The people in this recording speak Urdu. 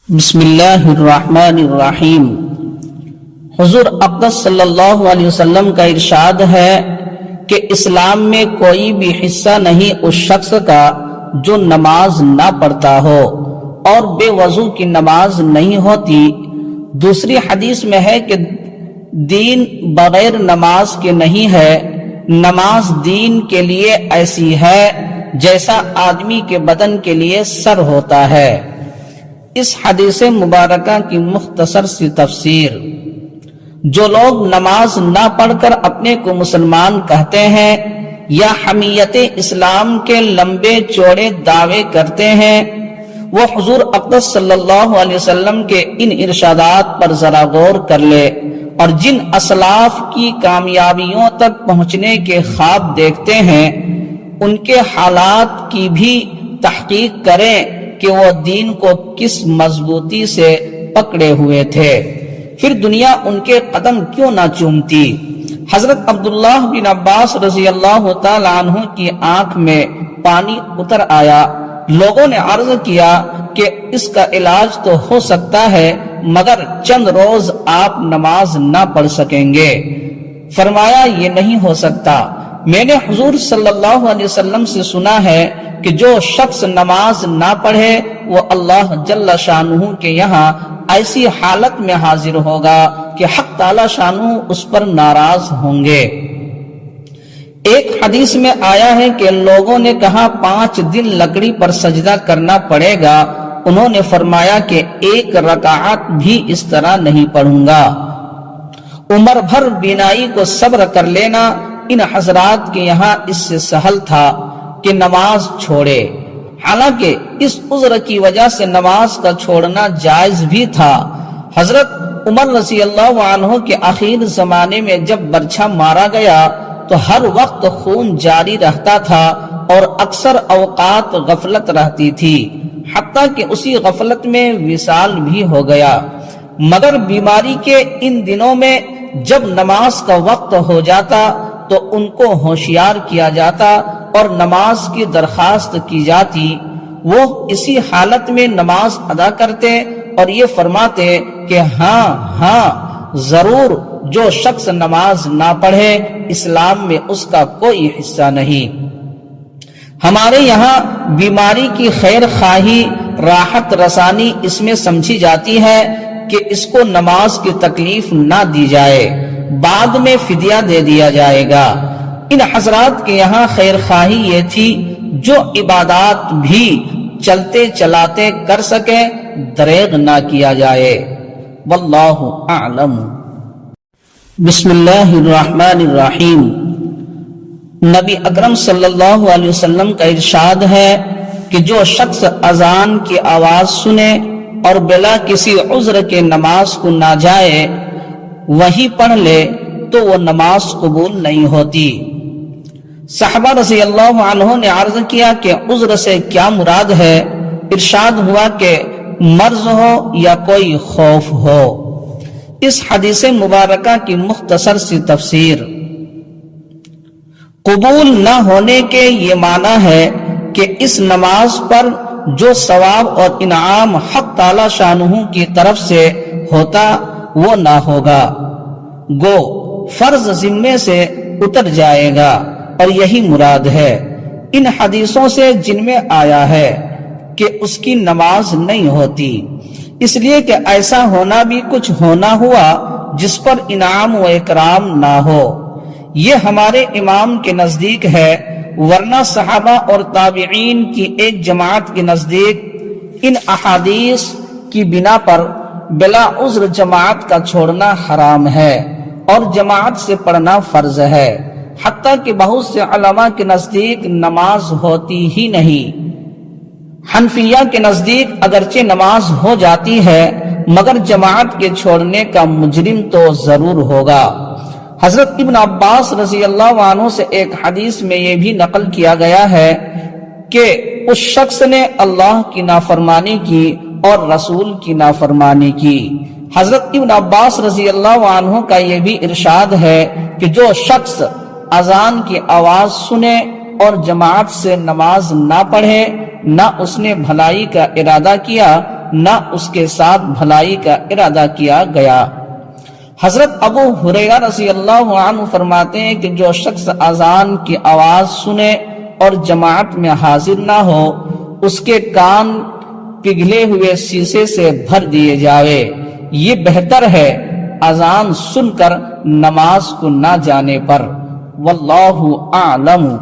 بسم اللہ الرحمن الرحیم۔ حضور اقدس صلی اللہ علیہ وسلم کا ارشاد ہے کہ اسلام میں کوئی بھی حصہ نہیں اس شخص کا جو نماز نہ پڑھتا ہو، اور بے وضو کی نماز نہیں ہوتی۔ دوسری حدیث میں ہے کہ دین بغیر نماز کے نہیں ہے، نماز دین کے لیے ایسی ہے جیسا آدمی کے بدن کے لیے سر ہوتا ہے۔ اس حدیث مبارکہ کی مختصر سی تفسیر: جو لوگ نماز نہ پڑھ کر اپنے کو مسلمان کہتے ہیں یا حمیت اسلام کے لمبے چوڑے دعوے کرتے ہیں، وہ حضور اقدس صلی اللہ علیہ وسلم کے ان ارشادات پر ذرا غور کر لے، اور جن اسلاف کی کامیابیوں تک پہنچنے کے خواب دیکھتے ہیں ان کے حالات کی بھی تحقیق کریں کہ وہ دین کو کس مضبوطی سے پکڑے ہوئے تھے، پھر دنیا ان کے قدم کیوں نہ چومتی۔ حضرت عبداللہ بن عباس رضی اللہ تعالی عنہ کی آنکھ میں پانی اتر آیا۔ لوگوں نے عرض کیا کہ اس کا علاج تو ہو سکتا ہے، مگر چند روز آپ نماز نہ پڑھ سکیں گے۔ فرمایا یہ نہیں ہو سکتا، میں نے حضور صلی اللہ علیہ وسلم سے سنا ہے کہ جو شخص نماز نہ پڑھے وہ اللہ جل شانہ کے یہاں ایسی حالت میں حاضر ہوگا کہ حق تعالی شانہ اس پر ناراض ہوں گے۔ ایک حدیث میں آیا ہے کہ لوگوں نے کہا 5 دن لکڑی پر سجدہ کرنا پڑے گا، انہوں نے فرمایا کہ 1 رکعت بھی اس طرح نہیں پڑھوں گا۔ عمر بھر بینائی کو صبر کر لینا ان حضرات کے یہاں اس سے سہل تھا کہ نماز چھوڑے، حالانکہ اس عذر کی وجہ سے نماز کا چھوڑنا جائز بھی تھا۔ حضرت عمر رضی اللہ عنہ کے آخر زمانے میں جب برچھا مارا گیا تو ہر وقت خون جاری رہتا تھا اور اکثر اوقات غفلت رہتی تھی، حتیٰ کہ اسی غفلت میں وصال بھی ہو گیا۔ مگر بیماری کے ان دنوں میں جب نماز کا وقت ہو جاتا تو ان کو ہوشیار کیا جاتا اور نماز کی درخواست کی جاتی۔ وہ اسی حالت میں نماز ادا کرتے اور یہ فرماتے کہ ہاں ضرور جو شخص نماز نہ پڑھے اسلام میں اس کا کوئی حصہ نہیں۔ ہمارے یہاں بیماری کی خیر خواہی، راحت رسانی اس میں سمجھی جاتی ہے کہ اس کو نماز کی تکلیف نہ دی جائے، بعد میں فدیہ دے دیا جائے گا۔ ان حضرات کے یہاں خیر خواہی یہ تھی جو عبادات بھی چلتے چلاتے کر سکے، دریغ نہ کیا جائے۔ واللہ اعلم۔ بسم اللہ الرحمن الرحیم۔ نبی اکرم صلی اللہ علیہ وسلم کا ارشاد ہے کہ جو شخص اذان کی آواز سنے اور بلا کسی عذر کے نماز کو نہ جائے وہی پڑھ لے تو وہ نماز قبول نہیں ہوتی۔ صحابہ رضی اللہ عنہ نے عرض کیا کہ عذر سے کیا مراد ہے؟ ارشاد ہوا کہ مرض ہو یا کوئی خوف ہو۔ اس حدیث مبارکہ کی مختصر سی تفسیر: قبول نہ ہونے کے یہ معنی ہے کہ اس نماز پر جو ثواب اور انعام حق تعالی شانہ کی طرف سے ہوتا وہ نہ ہوگا، گو فرض ذمے سے اتر جائے گا، اور یہی مراد ہے ان حدیثوں سے جن میں آیا ہے کہ اس کی نماز نہیں ہوتی، اس لیے کہ ایسا ہونا بھی کچھ ہونا ہوا جس پر انعام و اکرام نہ ہو۔ یہ ہمارے امام کے نزدیک ہے، ورنہ صحابہ اور تابعین کی ایک جماعت کے نزدیک ان احادیث کی بنا پر بلا عذر جماعت کا چھوڑنا حرام ہے اور جماعت سے پڑھنا فرض ہے، حتیٰ کہ بہت سے علماء کے نزدیک نماز ہوتی ہی نہیں۔ حنفیہ کے نزدیک اگرچہ نماز ہو جاتی ہے مگر جماعت کے چھوڑنے کا مجرم تو ضرور ہوگا۔ حضرت ابن عباس رضی اللہ عنہ سے ایک حدیث میں یہ بھی نقل کیا گیا ہے کہ اس شخص نے اللہ کی نافرمانی کی اور رسول کی نافرمانی کی۔ حضرت ابن عباس رضی اللہ عنہ کا یہ بھی ارشاد ہے کہ جو شخص اذان کی آواز سنے اور جماعت سے نماز نہ پڑھے، نہ اس نے بھلائی کا ارادہ کیا، نہ اس کے ساتھ بھلائی کا ارادہ کیا گیا۔ حضرت ابو ہریرہ رضی اللہ عنہ فرماتے ہیں کہ جو شخص اذان کی آواز سنے اور جماعت میں حاضر نہ ہو، اس کے کان پگھلے ہوئے شیشے سے بھر دیے جاوے، یہ بہتر ہے اذان سن کر نماز کو نہ جانے پر۔ واللہ اعلم۔